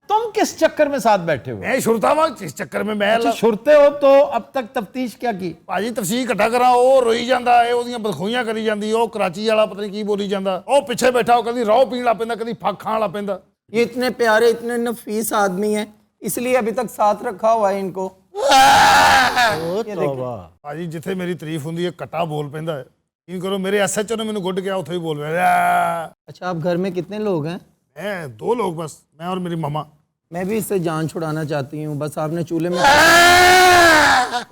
तुम किस चक्कर में साथ बैठे हो? मैं छुड़ता वा इस चक्कर में मैं अच्छा छुड़ते हो तो अब तक तफ्तीश क्या की? भाजी तफसीर इकट्ठा करा, ਉਹ ਰੋਈ ਜਾਂਦਾ ਏ, ਉਹਦੀਆਂ ਬਦਖੋਈਆਂ ਕਰੀ ਜਾਂਦੀ, ਉਹ ਕਰਾਚੀ ਵਾਲਾ ਪਤਾ ਨਹੀਂ ਕੀ ਬੋਲੀ ਜਾਂਦਾ, ਉਹ ਪਿੱਛੇ ਬੈਠਾ, ਉਹ ਕਦੀ ਰੌਹ ਪੀਣ ਲੱਗ ਪੈਂਦਾ, ਕਦੀ ਫੱਕ ਖਾਣ ਲੱਗ ਪੈਂਦਾ। ये इतने प्यारे, इतने नफीस आदमी हैं, इसलिए अभी तक साथ रखा हुआ है इनको। ਭਾਜੀ ਜਿੱਥੇ ਮੇਰੀ ਤਾਰੀਫ ਹੁੰਦੀ ਹੈ ਕੱਟਾ ਬੋਲ ਪੈਂਦਾ ਹੈ। ਯਕੀਨ ਕਰੋ ਮੇਰੇ ਐਸਐਚਓ ਨੇ ਮੈਨੂੰ ਗੁੱਡ ਕਿਹਾ, ਉੱਥੇ ਹੀ ਬੋਲ ਪਿਆ। अच्छा, आप घर में कितने लोग हैं? मैं 2 लोग बस, मैं और मेरी मम्मा। मैं भी इससे जान छुड़ाना चाहती हूँ, बस आपने चूल्हे में।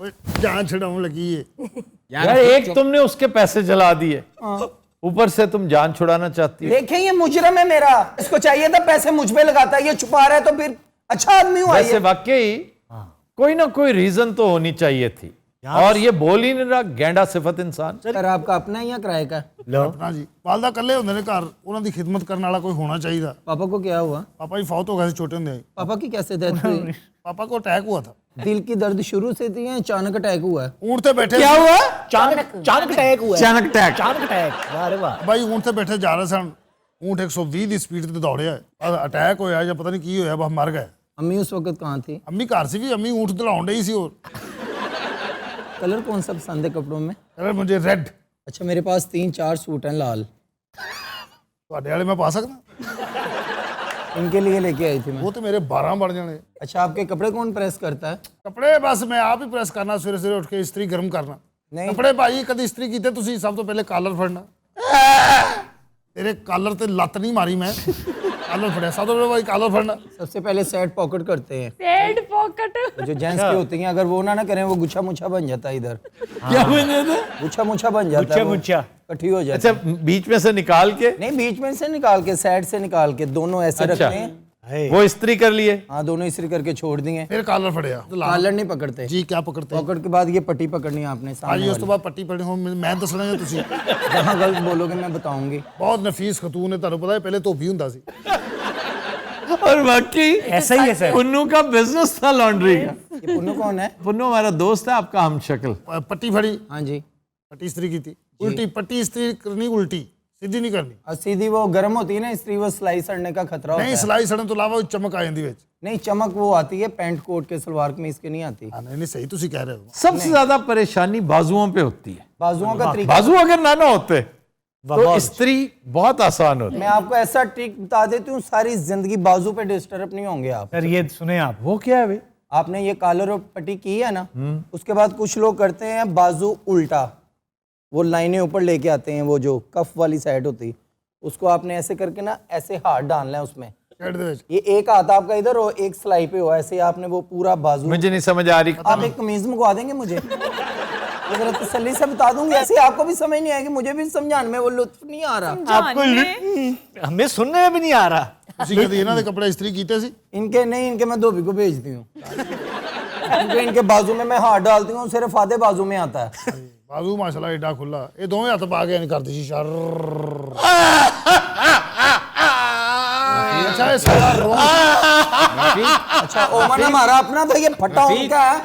ओए, जान छड़ाऊं लगी है। यार एक तुमने उसके पैसे जला दिए, ऊपर से तुम जान छुड़ाना चाहती हो। देखें ये मुजरम है मेरा, इसको चाहिए था पैसे मुझ पे लगाता है, ये छुपा रहा है तो फिर अच्छा आदमी हुआ वैसे ये। वाकई कोई ना कोई रीजन तो होनी चाहिए थी, और ये बोल ही नहीं रहा, गैंडा सिफत इंसान। सर आपका अपना है या किराए का? ਆਪਣਾ ਜੀ ਵਾਲਦਾ ਇਕੱਲੇ ਹੁੰਦੇ ਨੇ ਘਰ, ਉਹਨਾਂ ਦੀ ਖਿਦਮਤ ਕਰਨ ਵਾਲਾ ਕੋਈ ਹੋਣਾ ਚਾਹੀਦਾ। पापा को क्या हुआ? ਪਾਪਾ ਜੀ ਫੌਤ ਹੋ ਗਏ ਸੀ ਛੋਟੇ ਹੁੰਦੇ ਹੀ। पापा की कैसे डेथ हुई? पापा को अटैक हुआ था। दिल की दर्द शुरू से थी या अचानक अटैक हुआ है? ऊंट पे बैठे क्या हुआ? चाणक अटैक हुआ है। अचानक अटैक। चाणक अटैक, वाह रे वाह। ਬਾਈ ਊਂਟ ਤੇ ਬੈਠੇ ਜਾ ਰਹੇ ਸਨ, ਊਂਟ 120 ਦੀ ਸਪੀਡ ਤੇ ਦੌੜਿਆ, ਅਟੈਕ ਹੋਇਆ ਜਾਂ ਪਤਾ ਨਹੀਂ ਕੀ ਹੋਇਆ, ਬਸ ਮਰ ਗਏ। अम्मी उस वक्त कहाँ थी? ਅੰਮੀ ਘਰ ਸੀ ਵੀ, ਅੰਮੀ ਊਂਟ ਦਲਾਉਣ ਡਈ ਸੀ। और कलर कौन सा पसंद है कपड़ों में? कलर मुझे रेड। अच्छा मेरे पास 3-4 सूट हैं लाल, ਤੁਹਾਡੇ ਵਾਲੇ ਮੈਂ ਪਾ ਸਕਦਾ? इनके लिए लेके आई थी मैं। ਉਹ ਤੇ ਮੇਰੇ 12 ਬਣ ਜਾਣੇ। अच्छा आपके कपड़े कौन प्रेस करता है? ਕੱਪੜੇ ਬਸ ਮੈਂ ਆਪ ਹੀ ਪ੍ਰੈਸ ਕਰਨਾ, ਸਵੇਰੇ ਸਵੇਰੇ ਉੱਠ ਕੇ ਇਸਤਰੀ ਗਰਮ ਕਰਨਾ। ਨਹੀਂ। ਕੱਪੜੇ ਭਾਈ ਕਦੀ ਇਸਤਰੀ ਕੀਤੇ ਤੁਸੀਂ? ਸਭ ਤੋਂ ਪਹਿਲੇ ਕਾਲਰ ਫੜਨਾ। ਤੇਰੇ ਕਾਲਰ ਤੇ ਲੱਤ ਨਹੀਂ ਮਾਰੀ ਮੈਂ, ਕਾਲਰ ਫੜਿਆ। ਸਭ ਤੋਂ ਪਹਿਲੇ ਭਾਈ ਕਾਲਰ ਫੜਨਾ। सबसे पहले सेट पॉकेट करते हैं, सेड पॉकेट। जो जेंट्स की होती हैं, अगर वो ना करें वो गुच्छा मुच्छा बन जाता है इधर, क्या बन जाता? गुच्छा मुच्छा बन जाता है, गुच्छा। इकट्ठी हो जाती है। अच्छा, बीच में से निकाल के? नहीं बीच में से निकाल के, साइड से निकाल के, दोनों ऐसे अच्छा। रखते हैं। वो इस्त्री कर लिए? हाँ दोनों इस्त्री करके छोड़ दिए। ਫਿਰ ਕਾਲਰ ਫੜਿਆ। कॉलर नहीं पकड़ते ਜੀ ਕਿਆ ਪਕੜਤੇ? पॉकेट के बाद ये पट्टी पकड़नी है आपने ਭਾਜੀ सामने ਉਸ ਤੋਂ ਬਾਅਦ ਪੱਟੀ ਪੜਨੀ। ਹੁਣ ਮੈਂ ਦੱਸਣਾ ਜਾਂ ਤੁਸੀਂ? वाली। जहाँ गलत बोलोगे मैं बताऊंगी। ਬਹੁਤ ਨਫੀਸ ਖਤੂਨ ਹੈ, ਤੁਹਾਨੂੰ ਪਤਾ ਹੈ ਪਹਿਲੇ ਧੋਬੀ ਹੁੰਦਾ ਸੀ। और वाकई ऐसा ही है सर। पुन्नू का बिजनेस था लॉन्ड्री का। ये पुन्नू कौन है? पुन्नू हमारा दोस्त है, आपका हम शक्ल। ਪੱਟੀ ਫੜੀ, हाँ जी। ਪੱਟੀ ਇਸਤਰੀ ਕੀਤੀ। ਉਲਟੀ ਪੱਟੀ ਇਸਤਰੀ ਕਰਨੀ, उल्टी सीधी नहीं करनी। और सीधी वो गर्म होती है ना इस्त्री, वो सिलाई सड़ने का खतरा होता नहीं, है। सिलाई सड़न तो इलावा चमक आ जाती है। नहीं चमक वो आती है पैंट कोट के, सलवार कमीज के नहीं आती। नहीं नहीं, सही तुसी कह रहे हो। सबसे ज्यादा परेशानी बाजुओं पे होती है। बाजुओं का तरीका, बाजू अगर ना ना होते तो इस्त्री बहुत आसान होती। मैं आपको ऐसा ट्रिक बता देती हूँ, सारी जिंदगी बाजू पे डिस्टर्ब नहीं होंगे आप। सर ये सुने आप, वो क्या है भाई? आपने ये कॉलर और पट्टी की है ना, उसके बाद कुछ लोग करते हैं बाजू उल्टा, वो लाइनें ऊपर लेके आते हैं, वो जो कफ वाली साइड होती है, उसको आपने ऐसे करके ना ऐसे हाथ डालना है उसमें। साइड दे विच। ये एक हाथ आपका इधर हो, एक सिलाई पे हो, ऐसे आपने वो पूरा बाजू। मुझे नहीं समझ आ रही। आप एक कमीज मंगवा देंगे मुझे? मैं जरा तसल्ली से बता दूंगी, ऐसे आपको भी समझ नहीं आएगी, मुझे भी समझाने में वो लुत्फ नहीं आ रहा। आपको हमें सुनने में भी नहीं आ रहा। ਤੁਸੀਂ ਕਦੀ ਇਹਨਾਂ ਦੇ ਕੱਪੜੇ ਇਸਤਰੀ ਕੀਤੇ ਸੀ? इनके नहीं, इनके मैं धोबी को भेजती हूँ। इनके बाजू में मैं हाथ डालती हूँ, सिर्फ आधे बाजू में आता है। ਬਾਜ਼ੂ ਮਾਸ਼ਾਅੱਲਾ ਏਡਾ ਖੁੱਲਾ, ਇਹ ਦੋਵੇਂ ਹੱਥ ਪਾ ਕੇ ਨਹੀਂ ਕਰਦੀ ਸੀ ਸ਼ਰ। अच्छा ये सारा रोंग। अच्छा ओमन हमारा अपना था, ये फटा उनका है।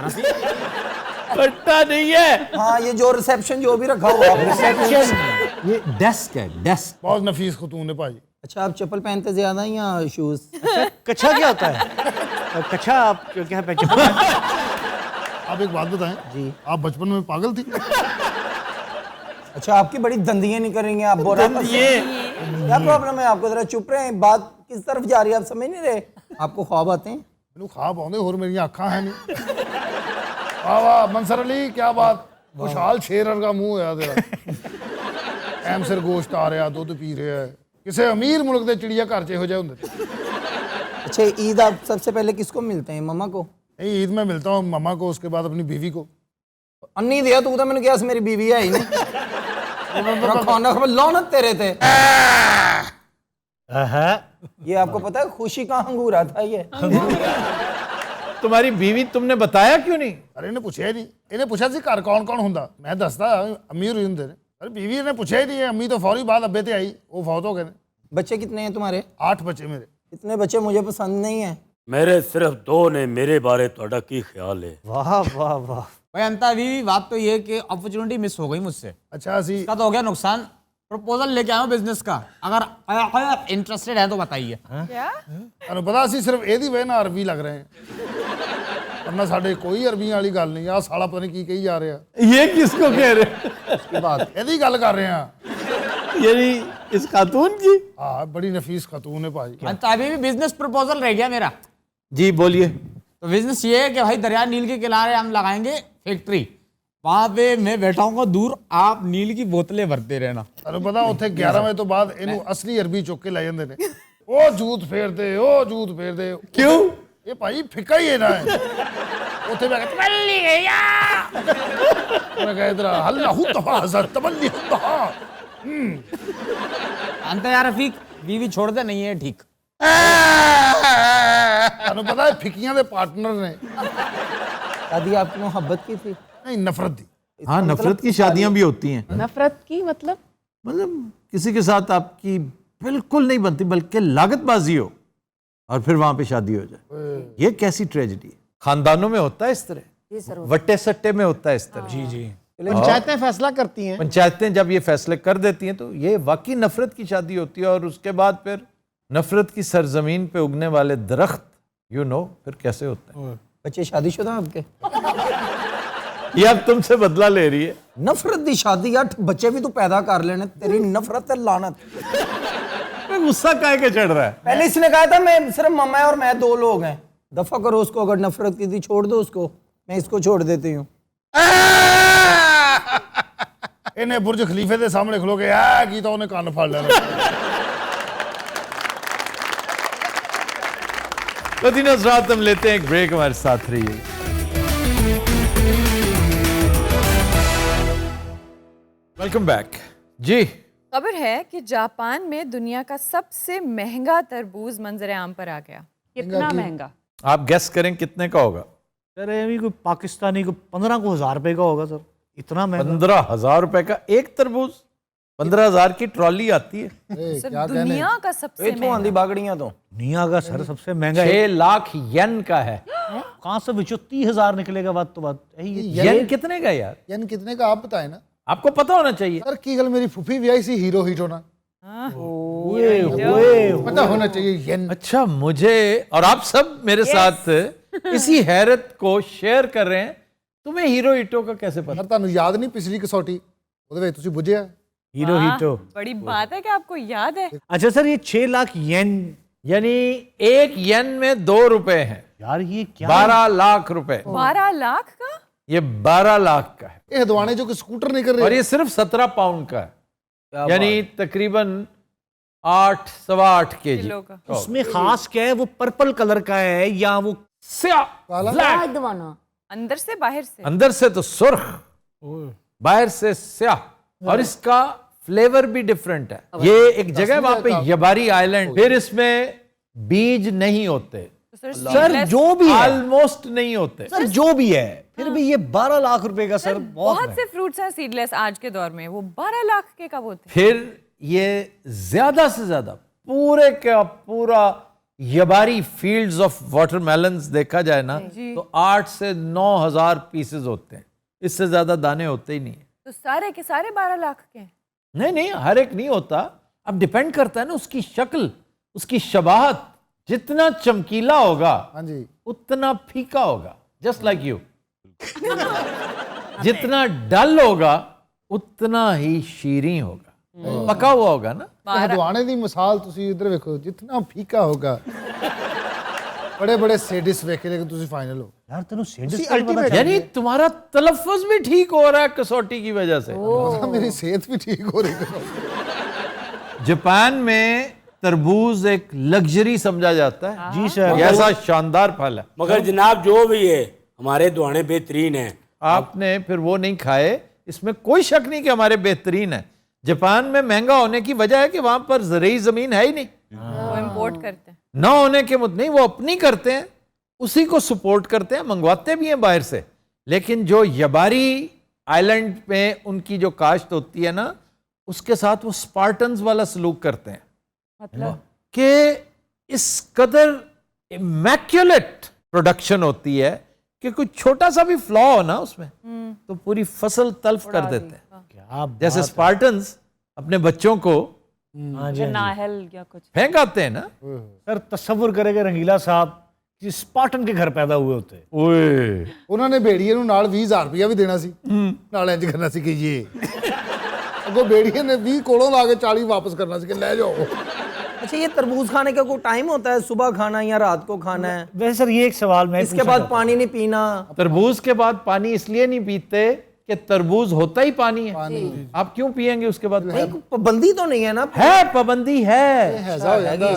फट्टा नहीं है। हाँ ये जो रिसेप्शन जो भी रखा हुआ है, ये डेस्क है, डेस्क। बहुत नफीस खतून है भाजी। अच्छा आप चप्पल पहनते ज्यादा हैं या शूज? कच्छा क्या होता है? कच्छा आप क्या पहनते? आप एक बात बताएं जी, आप बचपन में पागल थी? अच्छा आपकी बड़ी दंदियां नहीं करेंगे आप, बोरा क्या प्रॉब्लम है आपको? जरा चुप रहे, बात किस तरफ जा रही है आप समझ नहीं रहे? आपको ख्वाब आते हैं? मैंने ख्वाब आते और मेरी अखा है नहीं। वाह वाह मंसर अली, क्या बात, खुशहाल शेर का मुंह है तेरा। एम सिर गोश्त आ रहा, दूध पी रहा है। किसी अमीर मुल्क के चिड़िया घर च हो जाए। अच्छा ईद आप सबसे पहले किसको मिलते हैं? मम्मा को? नहीं, ईद में मिलता हूँ मम्मा को, उसके बाद अपनी बीवी को। अन्नी दिया तू तो मैंने क्या, मेरी बीवी है ही नहीं। खाना खबर लौनत तेरे थे। ये आपको पता है खुशी का अंगूरा था ये। तुम्हारी बीवी तुमने बताया क्यों नहीं? अरे इन्हें पूछा ही नहीं। इन्हें पूछा सी घर कौन कौन हुंदा, मैं दसदा अमीर ही हुंदे ने। अरे बीवी ने पूछा ही नहीं है। अम्मी तो फौरी बाद अब्बे ते आई, वो फौत हो गए। बच्चे कितने हैं तुम्हारे? 8 बच्चे मेरे। इतने बच्चे मुझे पसंद नहीं है। मेरे सिर्फ 2 ने। मेरे बारे ਤੁਹਾਡਾ ਕੀ ख्याल है? वाह वाह वाह। भाई अंता बीवी, बात तो ये है कि अपॉर्चुनिटी मिस हो गई मुझसे। अच्छा सी इसका तो हो गया नुकसान। प्रपोजल लेके आया हूं बिजनेस का, अगर इंटरेस्टेड है तो बताइए। क्या? ਤੁਹਾਨੂੰ ਪਤਾ ਸੀ ਸਿਰਫ ਇਹਦੀ ਵਜ੍ਹਾ ਨਾਲ ਅਰਬੀ ਲੱਗ ਰਹੇ हैं, वरना ਸਾਡੇ ਕੋਈ ਅਰਬੀ ਵਾਲੀ ਗੱਲ ਨਹੀਂ। ਆ ਸਾਲਾ ਪਤਾ ਨਹੀਂ ਕੀ ਕਹੀ ਜਾ ਰਿਹਾ। ये किसको कह रहे? इसकी बात ਇਹਦੀ ਗੱਲ ਕਰ ਰਹੇ ਆ। यानी इस खातून की? हाँ बड़ी नफीस खातून है भाजी। अंता बीवी बिजनेस प्रपोजल रह गया मेरा। जी बोलिए। तो बिजनेस ये है कि भाई दरिया नील के किनारे हम लगाएंगे फैक्ट्री, वहां पे मैं बैठा हूँ दूर, आप नील की बोतलें भरते रहना। ਤੁਹਾਨੂੰ ਪਤਾ ਉੱਥੇ 11 ਵਜੇ ਤੋਂ ਬਾਅਦ ਇਹਨੂੰ ਅਸਲੀ ਅਰਬੀ ਚੁੱਕ ਕੇ ਲੈ ਜਾਂਦੇ ਨੇ। ਉਹ ਜੂਤ ਫੇਰਦੇ, ਉਹ ਜੂਤ ਫੇਰਦੇ। क्यों? ਇਹ ਭਾਈ ਫਿੱਕਾ ਹੀ ਹੈ ਨਾ। ਉੱਥੇ ਮੈਂ ਕਹਿੰਦਾ ਤਬੱਲੀ ਗਿਆ। ਮੈਂ ਕਹਿੰਦਾ ਇਧਰ ਹੱਲਾ ਹੁੱਤਾ ਹਜ਼ਰ ਤਬੱਲੀ ਹੁੱਤਾ अंत यार रफीक बीवी छोड़ दे नहीं है ठीक। ਤੁਹਾਨੂੰ ਪਤਾ ਹੈ ਫਿੱਕੀਆਂ ਦੇ ਪਾਰਟਨਰ ਨੇ दादी आपकी मोहब्बत की थी? ਨਹੀਂ ਨਫ਼ਰਤ ਦੀ। हाँ, नफरत की शादियां भी होती हैं। नफरत की मतलब मतलब किसी के साथ आपकी बिल्कुल नहीं बनती, बल्कि लागतबाजी हो और फिर वहां पे शादी हो जाए, ये कैसी ट्रेजेडी है। खानदानों में होता है इस तरह, वट्टे सट्टे में होता है इस तरह। जी जी। पंचायतें फैसला करती हैं। पंचायतें जब ये फैसले कर देती हैं तो ये वाकई नफरत की शादी होती है, और उसके बाद फिर नफरत की सरजमीन पे उगने वाले दरख्त फिर कैसे होते हैं। बच्चे शादीशुदा हैं आपके? ये अब तुमसे बदला ले रही है। नफरत दी शादी, 8 बच्चे भी तू पैदा कर लेने, तेरी नफरत है लानत। गुस्सा काहे के चढ़ रहा है। पहले इसने कहा था मैं सिर्फ मम्मा और मैं 2 लोग हैं। दफा करो उसको, अगर नफरत की थी छोड़ दो उसको, मैं इसको छोड़ देती हूँ। ਇਹਨੇ ਬੁਰਜ ਖਲੀਫੇ ਦੇ ਸਾਹਮਣੇ ਖਲੋ ਕੇ ਆ ਕੀਤਾ, ਉਹਨੇ ਕੰਨ ਫੜ ਲੈਣਾ। तो दिन रात हम लेते हैं एक ब्रेक, हमारे साथ रहिए। वेलकम बैक जी। खबर है कि जापान में दुनिया का सबसे महंगा तरबूज मंजर आम पर आ गया। कितना महंगा? आप गेस करें कितने का होगा। सर ये कोई पाकिस्तानी को 15,000 रुपए का होगा सर, इतना महंगा। 15,000 रुपए का एक तरबूज। 15,000 की ट्रॉली आती है। सिर्फ दुनिया का सबसे तो आंधी बागड़ियां तो दुनिया का सर सबसे महंगा 6 लाख येन का है। कहाँ से बिचो 30,000 निकलेगा। बात तो बात यही है। येन कितने का यार? ਯਾਨੀ ਕਿਤਨੇ का आप बताए ना आपको पता होना चाहिए। सर की गल मेरी फूफी भी आई सी हीरो हीरो ना पता होना चाहिए येन। अच्छा, मुझे और आप सब मेरे साथ इसी हैरत को शेयर कर रहे हैं। तुम्हें हीरो हीटो का कैसे पता? सर ਤੁਹਾਨੂੰ याद नहीं पिछली कसौटी ਉਹਦੇ ਵਿੱਚ ਤੁਸੀਂ ਬੁੱਝਿਆ हीरो हीटो। बड़ी बात है कि आपको याद है। अच्छा सर ये 6 लाख येन, यानी एक येन में 2 रुपए हैं। यार ये क्या 12 लाख रुपए। 12 लाख का? ये 12 लाख का है, ਇਹ ਹਦਵਾਣੇ ਜੋ ਕਿ ਸਕੂਟਰ नहीं कर और रहे ये सिर्फ 17 पाउंड का है, यानी तकरीबन 8 सवा 8 केजी। किलो का। उसमें खास क्या है? वो पर्पल कलर का है या वो स्याह लाइट दवाना अंदर से बाहर से? अंदर से तो सुर्ख, बाहर से स्याह, और इसका फ्लेवर भी डिफरेंट है। ये एक जगह वहां पे यबारी आइलैंड, फिर इसमें बीज नहीं होते सर जो भी है, ऑलमोस्ट नहीं होते सर जो भी है, फिर भी ये 12 लाख रुपए का सर बहुत से फ्रूट्स हैं सीडलेस आज के दौर में, वो 12 लाख के कब होते हैं? फिर ये ज्यादा से ज्यादा पूरे का पूरा यबारी फील्ड्स ऑफ वाटरमेलन्स देखा जाए ना तो 8 से 9 हजार पीसेस होते हैं, इससे ज्यादा दाने होते ही नहीं। तो सारे के सारे 12 लाख के हैं? नहीं, हर एक नहीं होता। अब डिपेंड करता है ना उसकी शक्ल, उसकी शबाहत। जितना चमकीला होगा हाँ जी उतना फीका होगा, जस्ट लाइक यू। जितना डल होगा उतना ही शीरी होगा, पका हुआ होगा ना। ਹਦਵਾਣੇ ਦੀ ਮਿਸਾਲ ਤੁਸੀਂ ਇੱਧਰ ਵੇਖੋ, ਜਿੰਨਾ ਫੀਕਾ ਹੋਗਾ बड़े बड़े सेडिस वेखे लेकिन तुसी फाइनल हो। यार तेनू सेडिस का पता यानी तुम्हारा तलफ्फुज भी ठीक हो रहा है कसौटी की वजह से। मेरी सेहत भी ठीक हो रही है। जापान में तरबूज एक लग्जरी समझा जाता है। जी सर, ऐसा शानदार फल है। मगर जनाब जो भी है हमारे दुआने बेहतरीन हैं। आपने फिर वो नहीं खाए, इसमें कोई शक नहीं कि हमारे बेहतरीन है। जापान में महंगा होने की वजह है कि वहां पर ज़रूरी जमीन है ही नहीं, वो इंपोर्ट करते हैं। ना होने के नहीं, वो अपनी करते हैं, उसी को सपोर्ट करते हैं, मंगवाते भी हैं बाहर से। लेकिन जो यबारी आइलैंड में उनकी जो काश्त होती है ना, उसके साथ वो स्पार्टन्स वाला सलूक करते हैं, मतलब कि इस कदर इमैक्युलेट प्रोडक्शन होती है कि कुछ छोटा सा भी फ्लॉ हो ना उसमें तो पूरी फसल तल्फ कर देते हैं। क्या जैसे स्पार्टन्स अपने बच्चों को जनाहल या कुछ फेंक आते हैं ना। सर तस्वुर करेगा रंगीला साहब कि स्पार्टन के घर पैदा हुए होते। ओए ਉਹਨਾਂ ਨੇ ਬੇੜੀਏ ਨੂੰ ਨਾਲ 20,000 ਰੁਪਇਆ ਵੀ ਦੇਣਾ ਸੀ, ਨਾਲ ਇੰਜ ਕਰਨਾ ਸੀ ਕਿ ਇਹ ਅੱਗੋਂ ਬੇੜੀਏ ਨੇ 20 ਕੋਲੋਂ ਲਾ ਕੇ 40 ਵਾਪਸ ਕਰਨਾ ਸੀ कि ਲੈ जाओ। अच्छा ये तरबूज खाने का कोई टाइम होता है? सुबह खाना या रात को खाना है? वैसे सर ये एक सवाल मैं इसके बाद पानी नहीं पीना? तरबूज के बाद पानी इसलिए नहीं पीते कि तरबूज होता ही पानी है। आप क्यों पिएंगे उसके बाद? नहीं, कोई पाबंदी तो नहीं है ना? है, पाबंदी है। हैजा हो जाएगा।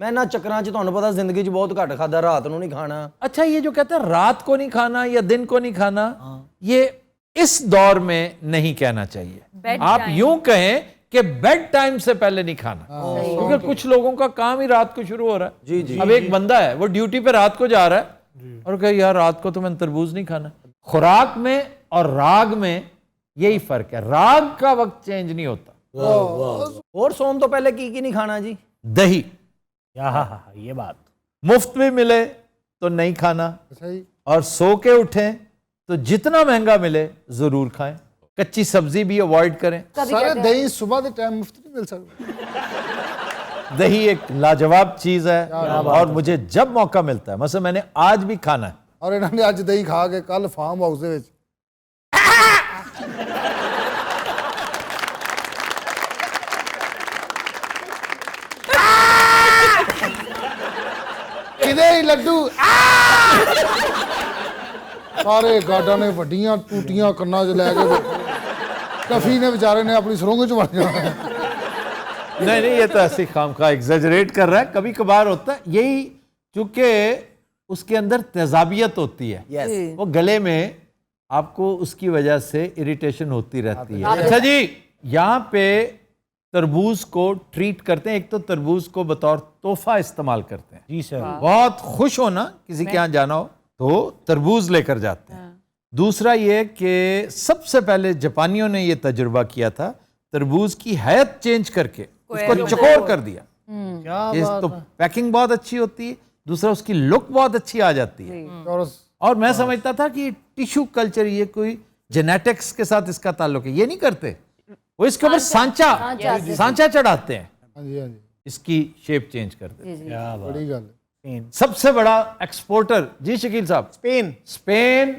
मैं ना चक्रां च ਤੁਹਾਨੂੰ ਪਤਾ ਜ਼ਿੰਦਗੀ 'ਚ ਬਹੁਤ ਘੱਟ ਖਾਦਾ, ਰਾਤ ਨੂੰ ਨਹੀਂ ਖਾਣਾ। अच्छा, ये जो कहते हैं रात को नहीं खाना या दिन को नहीं खाना, ये इस दौर में नहीं कहना चाहिए। Bed आप time। यूं कहें कि बेड टाइम से पहले नहीं खाना, क्योंकि कुछ लोगों का काम ही रात को शुरू हो रहा है। जी जी। अब एक बंदा है वो ड्यूटी पे रात को जा रहा है और कहे यार रात को तो मैंने तरबूज नहीं खाना। खुराक में और राग में यही फर्क है, राग का वक्त चेंज नहीं होता। और सोम तो पहले की नहीं खाना जी। दही ये बात मुफ्त में मिले तो नहीं खाना, सही। और सो के उठें तो जितना महंगा मिले जरूर खाएं। कच्ची सब्जी भी अवॉइड करें। सारा दही सुबह के टाइम मुफ्त नहीं मिल सकता। दही एक लाजवाब चीज है और मुझे जब मौका मिलता है, मतलब मैंने आज भी खाना है। और इन्होंने आज दही खा के कल फार्म हाउस ਦੇ ਵਿੱਚ ਕਿਦੇ ਹੀ ਲੱਡੂ ਸਾਰੇ ਗਾਡਾਂ ਨੇ ਵੱਡੀਆਂ ਟੂਟੀਆਂ ਕੰਨਾਂ 'ਚ ਲੈ ਕੇ ਕਫੀ ਨੇ ਵਿਚਾਰੇ ਨੇ ਆਪਣੀ ਸਰੋਂਗ 'ਚ ਵੜ ਜਾਣਾ। नहीं नहीं, ये तो ऐसे खाम खा एग्जेजरेट कर रहा है, कभी कभार होता है यही, चूंकि उसके अंदर तेजाबियत होती है। Yes. वो गले में आपको उसकी वजह से इरिटेशन होती रहती है। अच्छा जी, यहाँ पे तरबूज को ट्रीट करते हैं। एक तो तरबूज को बतौर तोहफा इस्तेमाल करते हैं। जी सर। बहुत खुश होना, किसी के यहाँ जाना हो तो तरबूज लेकर जाते हैं। दूसरा ये कि सबसे पहले जापानियों ने ये तजुर्बा किया था, तरबूज की हैत चेंज करके उसको चकोर कर दिया। ये तो पैकिंग बहुत अच्छी होती है, दूसरा उसकी लुक बहुत अच्छी आ जाती है। और मैं समझता था कि टिश्यू कल्चर, ये कोई जेनेटिक्स के साथ इसका ताल्लुक है। ये नहीं करते, वो इसके ऊपर सांचा चढ़ाते हैं, हाँ जी हाँ जी, इसकी शेप चेंज कर देते हैं। क्या बात। बड़ी गल। सबसे बड़ा एक्सपोर्टर जी शकील साहब, स्पेन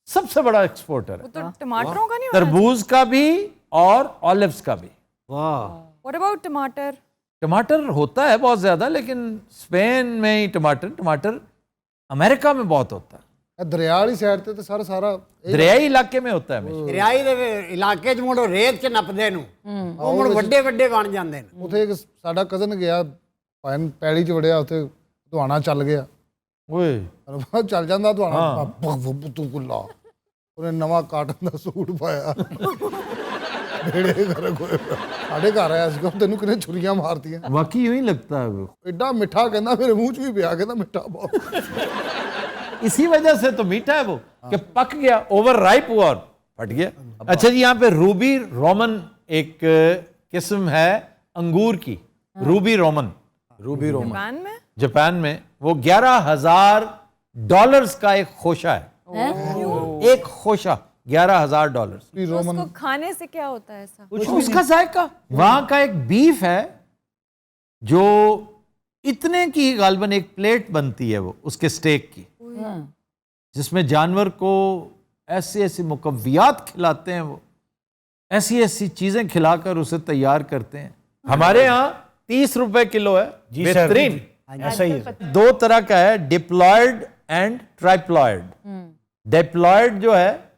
सबसे बड़ा एक्सपोर्टर वो है, तो टमाटरों का नहीं होना तरबूज का भी और ऑलिव्स का भी। चाहिए। What about टमाटर? टमाटर होता है बहुत ज्यादा, लेकिन स्पेन में ही टमाटर अमेरिका में बहुत होता है। ਇਹ ਦਰਿਆ ਵਾਲੀ ਸਾਈਡ ਤੇ ਤਾਂ ਸਾਰਾ दरियाई इलाके में होता है हमेशा। ਦਰਿਆਈ ਦੇ ਇਲਾਕੇ 'ਚ ਮੁੰਡੋ ਰੇਤ 'ਚ ਨੱਪਦੇ ਨੂੰ ਉਹ ਮੁੰਡ ਵੱਡੇ ਵੱਡੇ ਬਣ ਜਾਂਦੇ ਨੇ। ਉੱਥੇ ਇੱਕ ਸਾਡਾ ਕਜ਼ਨ ਗਿਆ, ਭਾਵੇਂ ਪੈਲੀ 'ਚ ਵੜਿਆ, ਉੱਥੇ ਦੁਆਣਾ ਚੱਲ ਗਿਆ। ਓਏ ਚੱਲ ਜਾਂਦਾ ਦੁਆਣਾ, ਤੂੰ ਗੁੱਲਾ। ਉਹਨੇ ਨਵਾਂ ਕਾਟਨ ਦਾ ਸੂਟ ਪਾਇਆ, ਬੇੜੇ ਘਰ ਕੋਲ ਸਾਡੇ ਘਰ ਆਇਆ ਸੀਗਾ, ਤੈਨੂੰ ਕਿਹਨੇ ਛੁਰੀਆਂ ਮਾਰਤੀਆਂ। वाकई यूं ही लगता है वो। ਐਡਾ ਮਿੱਠਾ, ਕਹਿੰਦਾ ਮੇਰੇ ਮੂੰਹ 'ਚ ਵੀ ਪਿਆ, ਕਹਿੰਦਾ ਮਿੱਠਾ ਬਹੁਤ। इसी वजह से तो मीठा है वो कि पक गया, ओवर राइप हुआ और फट गया। अच्छा जी, यहाँ पे रूबी रोमन एक किस्म है अंगूर की, रूबी रोमन जापान में जापान में वो $11,000 का एक खोशा है। एक खोशा $11,000। उसको खाने से क्या होता है ऐसा? उसका जायका, वहां का एक बीफ है जो इतने की गालबन एक प्लेट बनती है वो उसके स्टेक की, जिसमें जानवर को ऐसी ऐसी मुकव्वियात खिलाते हैं, वो ऐसी ऐसी चीजें खिलाकर उसे तैयार करते हैं। हमारे यहाँ 30 रुपए किलो है, बेहतरीन। ऐसा ही है। दो तरह का है, डिप्लॉयड एंड ट्राइप्लॉयड। डिप्लॉयड जो है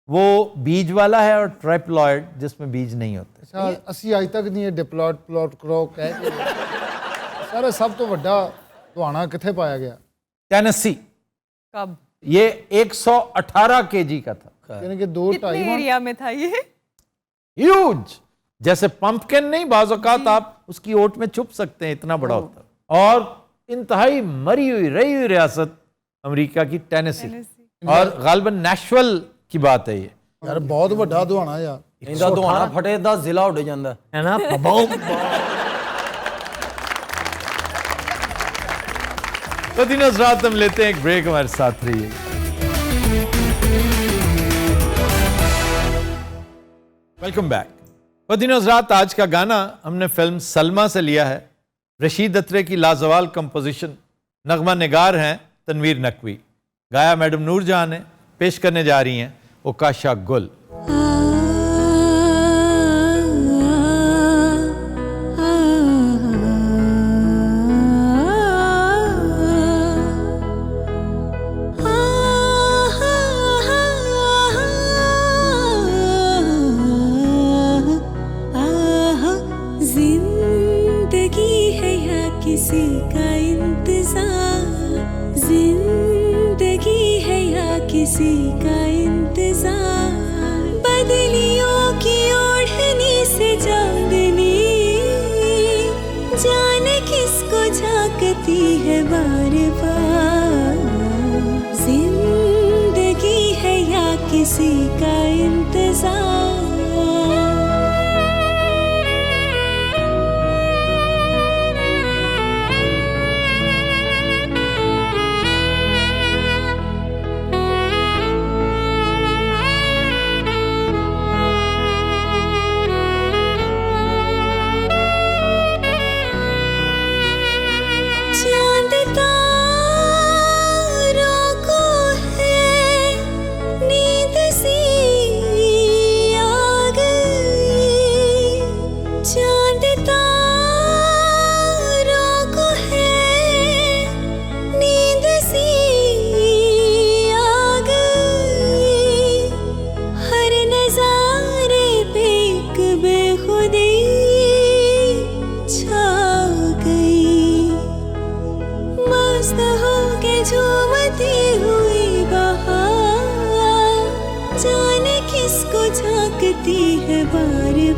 वो बीज वाला है और ट्राइप्लॉयड जिसमें बीज नहीं होते। अच्छा, ਅਸੀਂ ਅੱਜ ਤੱਕ ਨਹੀਂ ਇਹ ਡਿਪਲੋਇਡ ਪਲੋਟ ਕਰੋ ਕਹਿ ਕੇ ਸਰ ਸਭ ਤੋਂ ਵੱਡਾ ਦੁਆਣਾ ਕਿੱਥੇ ਪਾਇਆ ਗਿਆ? टेनेसी। कब? ये 118 kg का था। यानी कि 2-2.5 कितने एरिया में था ये? ह्यूज, जैसे पंपकिन नहीं, बाज़ औक़ात आप उसकी ओट में छुप सकते हैं, इतना बड़ा होता है। और इंतहाई मरी हुई रही हुई रियासत अमेरिका की टेनेसी, और गालिबन नेशनल की बात है ये। यार बहुत ਵੱਡਾ ਦੁਆਣਾ ਯਾਰ। ਇਹਦਾ ਦੁਆਣਾ ਫਟੇ ਦਾ ਜ਼ਿਲ੍ਹਾ ਉੱਡ ਜਾਂਦਾ है ना। तो दिन रात हम लेते हैं एक ब्रेक, हमारे साथ रहिए। Welcome back. दिनों रात आज का गाना हमने फिल्म सलमा से लिया है। रशीद अत्रे की लाजवाल कंपोजिशन, नगमा निगार हैं तनवीर नकवी, गाया मैडम नूरजहां ने, पेश करने जा रही हैं ओकाशा गुल। किसी का इंतजार, जिंदगी है या किसी का इंतजार, बदलियों की ओढ़नी से जागने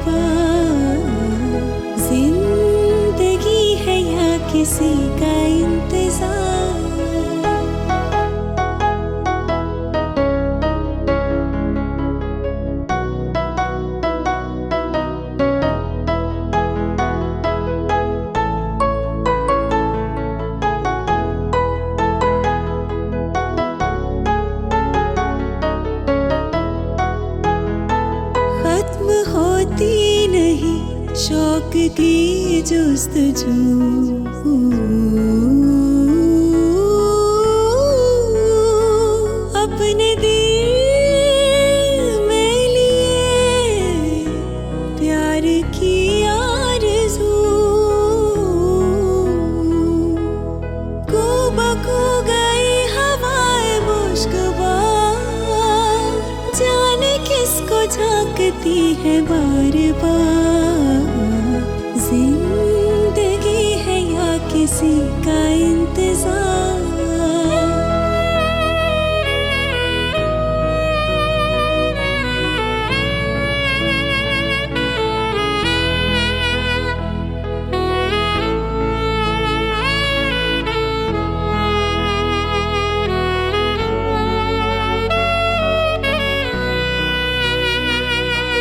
बार जिंदगी है या किसी का इंतजार खत्म होती नहीं शौक की जुस्तजू अपने दिल में लिए प्यार की आरज़ू को बको गई हवाएं मुश्किबार जाने किसको झांकती है बार बार जिंदगी है या किसी का इंतजार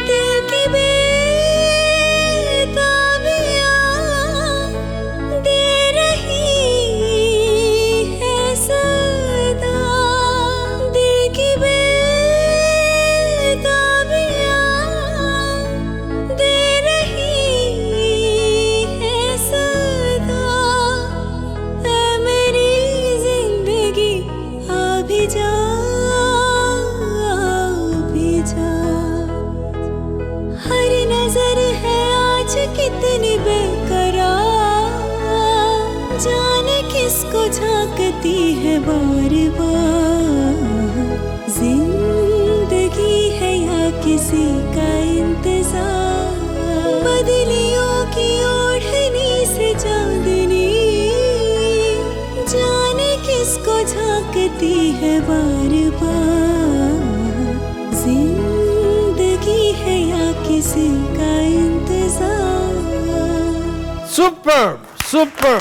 दिल की बेताबियां दे रही है सदा दिल की बेताबियां दे रही है सदा ऐ मेरी जिंदगी आ भी जा भी जा हर नजर है आज कितनी बेकरार जाने किसको झांकती है बार बार जिंदगी है या किसी का इंतजार बदलियों की ओढ़नी से चांदनी जाने किसको झांकती है बार बार जिंदगी है या किसी का इंतजार सुपर सुपर